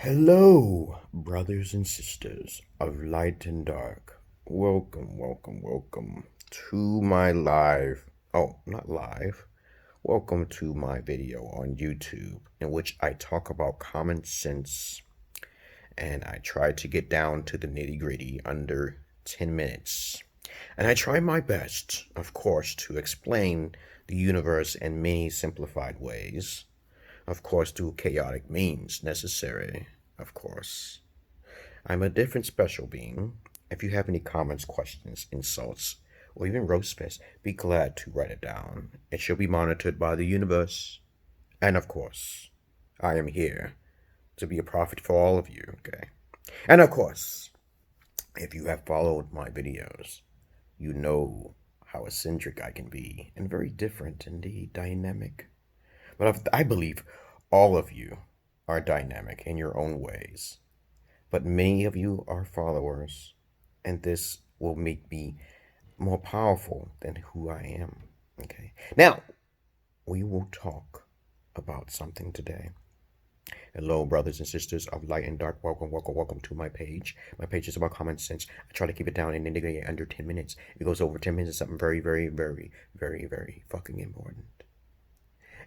Hello, brothers and sisters of light and dark. Welcome to my not live. Welcome to my video on YouTube in which I talk about common sense and I try to get down to the nitty-gritty under 10 minutes. And I try my best, of course, to explain the universe in many simplified ways. Of course, through chaotic means necessary, of course. I'm a different special being. If you have any comments, questions, insults, or even roast fest, be glad to write it down. It shall be monitored by the universe. And of course, I am here to be a prophet for all of you, okay? And of course, if you have followed my videos, you know how eccentric I can be, and very different indeed, dynamic. But I believe all of you are dynamic in your own ways. But many of you are followers, and this will make me more powerful than who I am. Okay. Now, we will talk about something today. Hello, brothers and sisters of light and dark. Welcome to my page. My page is about common sense. I try to keep it down in under 10 minutes. If it goes over 10 minutes, it's something very fucking important.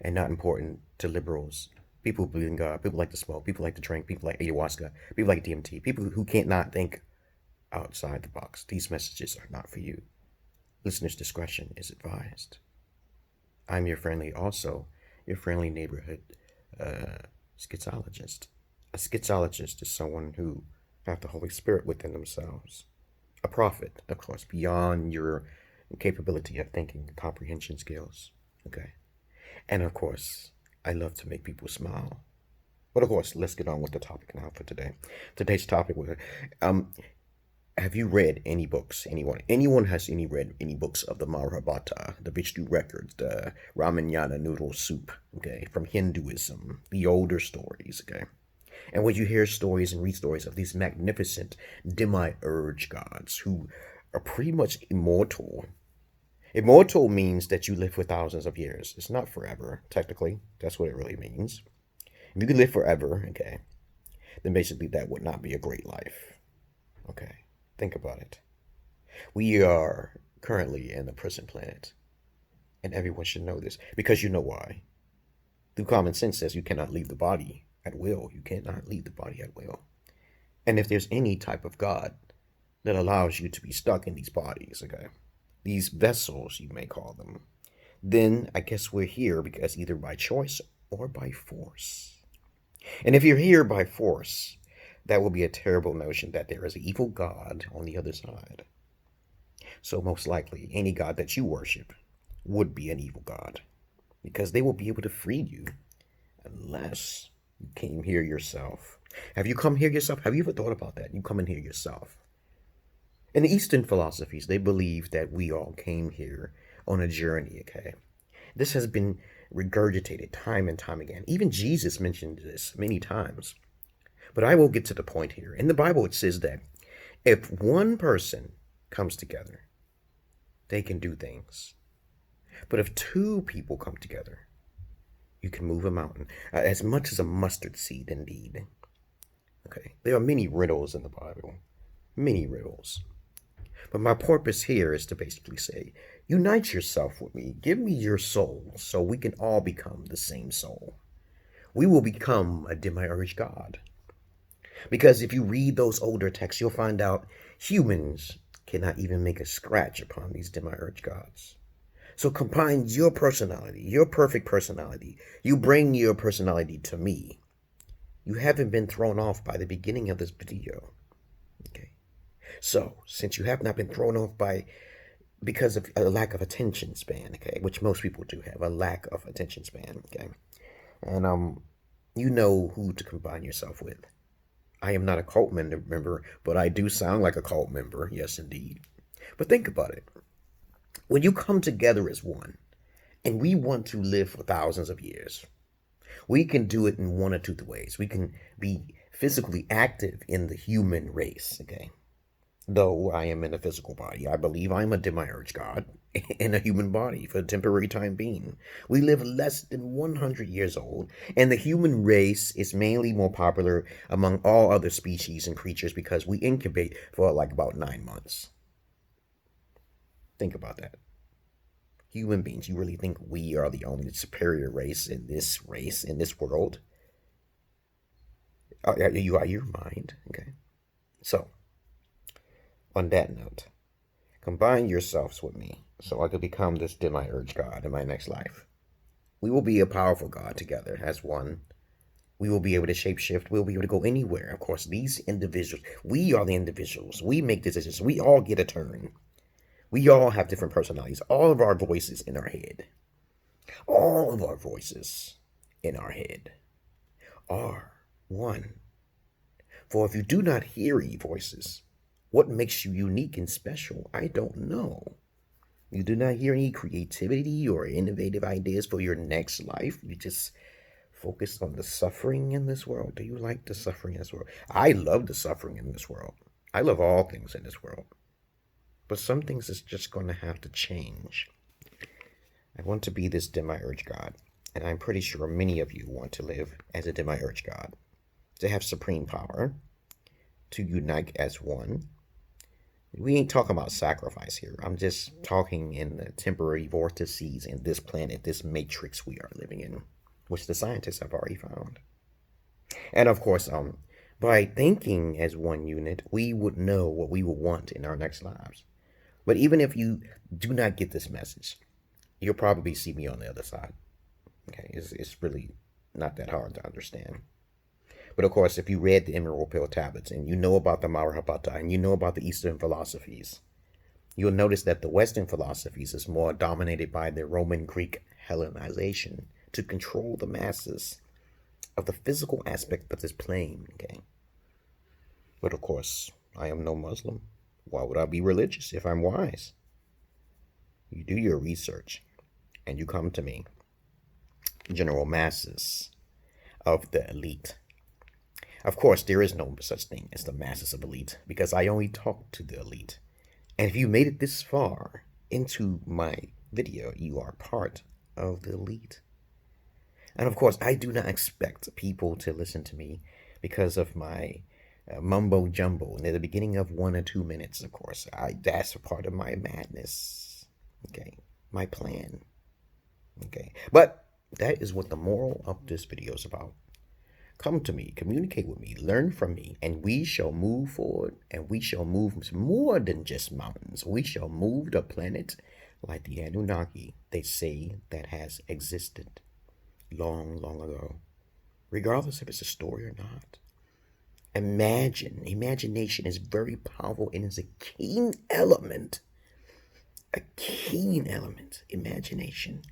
And not important to liberals, people who believe in God, people like to smoke, people like to drink, people like ayahuasca, people like DMT, people who can't not think outside the box. These messages are not for you. Listeners' discretion is advised. I'm your friendly neighborhood schizologist. A schizologist is someone who has the Holy Spirit within themselves. A prophet, of course, beyond your capability of thinking and comprehension skills. Okay. And of course, I love to make people smile. But of course, let's get on with the topic now for today. Today's topic was, have you read any books? Anyone has read any books of the Mahabharata, the Vishnu records, the Ramayana noodle soup, okay, from Hinduism, the older stories, okay? And when you hear stories and read stories of these magnificent Demiurge gods who are pretty much immortal. Immortal means that you live for thousands of years. It's not forever, technically. That's what it really means. If you could live forever, okay, then basically that would not be a great life. Okay, think about it. We are currently in the prison planet, and everyone should know this, because you know why. Through common sense says you cannot leave the body at will. You cannot leave the body at will. And if there's any type of God that allows you to be stuck in these bodies, okay, these vessels, you may call them, then I guess we're here because either by choice or by force. And if you're here by force, that will be a terrible notion that there is an evil God on the other side. So most likely, any God that you worship would be an evil God, because they will be able to free you unless you came here yourself. Have you come here yourself? Have you ever thought about that? You come in here yourself. In the Eastern philosophies, they believe that we all came here on a journey, okay? This has been regurgitated time and time again. Even Jesus mentioned this many times. But I will get to the point here. In the Bible, it says that if one person comes together, they can do things. But if two people come together, you can move a mountain. As much as a mustard seed, indeed. Okay? There are many riddles in the Bible. Many riddles. But my purpose here is to basically say, unite yourself with me. Give me your soul so we can all become the same soul. We will become a Demiurge God. Because if you read those older texts, you'll find out humans cannot even make a scratch upon these Demiurge gods. So combine your personality, your perfect personality. You bring your personality to me. You haven't been thrown off by the beginning of this video. Okay. So, since you have not been thrown off because of a lack of attention span, okay, which most people do have, a lack of attention span, okay, and you know who to combine yourself with. I am not a cult member, but I do sound like a cult member, yes indeed. But think about it. When you come together as one, and we want to live for thousands of years, we can do it in one or two ways. We can be physically active in the human race, okay? Though I am in a physical body, I believe I'm a Demiurge God. in a human body for a temporary time being. We live less than 100 years old, and the human race is mainly more popular among all other species and creatures because we incubate for like about 9 months. Think about that. Human beings, you really think we are the only superior race, in this world? Are you out of your mind? Okay. So, on that note, combine yourselves with me so I could become this Demiurge god in my next life. We will be a powerful god together as one. We will be able to shapeshift. We'll be able to go anywhere. Of course, these individuals, we are the individuals. We make decisions. We all get a turn. We all have different personalities. All of our voices in our head. All of our voices in our head are one. For if you do not hear ye voices, what makes you unique and special? I don't know. You do not hear any creativity or innovative ideas for your next life. You just focus on the suffering in this world. Do you like the suffering in this world? I love the suffering in this world. I love all things in this world. But some things is just going to have to change. I want to be this Demiurge god, and I'm pretty sure many of you want to live as a Demiurge god, to have supreme power, to unite as one. We ain't talking about sacrifice here. I'm just talking in the temporary vortices in this planet, this matrix we are living in, which the scientists have already found. And of course, by thinking as one unit, we would know what we would want in our next lives. But even if you do not get this message, you'll probably see me on the other side. Okay, it's really not that hard to understand. But of course, if you read the Emerald Pill tablets and you know about the Mahabharata and you know about the Eastern philosophies, you'll notice that the Western philosophies is more dominated by the Roman Greek Hellenization to control the masses of the physical aspect of this plane. Okay. But of course, I am no Muslim. Why would I be religious if I'm wise? You do your research and you come to me, general masses of the elite. Of course, there is no such thing as the masses of elite because I only talk to the elite. And if you made it this far into my video, you are part of the elite. And of course, I do not expect people to listen to me because of my mumbo jumbo near the beginning of 1 or 2 minutes. Of course, that's a part of my madness. Okay, my plan. Okay, but that is what the moral of this video is about. Come to me, communicate with me, learn from me, and we shall move forward, and we shall move more than just mountains. We shall move the planet like the Anunnaki, they say, that has existed long, long ago, regardless if it's a story or not. Imagination is very powerful and is a keen element. A keen element, imagination.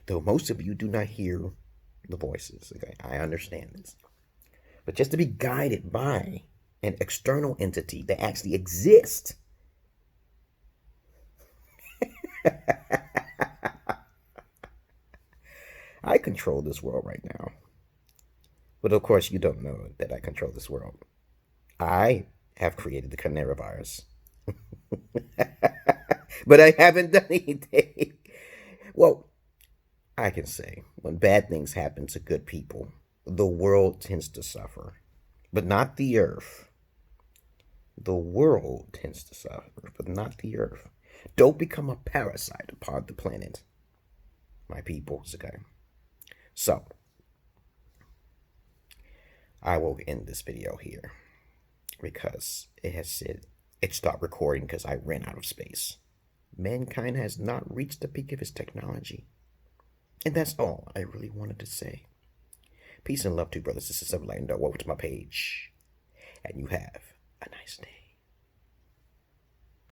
Though most of you do not hear the voices, okay, I understand this. But just to be guided by an external entity that actually exists. I control this world right now. But of course, you don't know that I control this world. I have created the coronavirus. But I haven't done anything. Well, I can say when bad things happen to good people, the world tends to suffer. But not the earth. The world tends to suffer, but not the earth. Don't become a parasite upon the planet, my peoples, okay? So, I will end this video here because it has said it stopped recording because I ran out of space. Mankind has not reached the peak of its technology. And that's all I really wanted to say. Peace and love to you, brothers and sisters. Welcome to my page. And you have a nice day.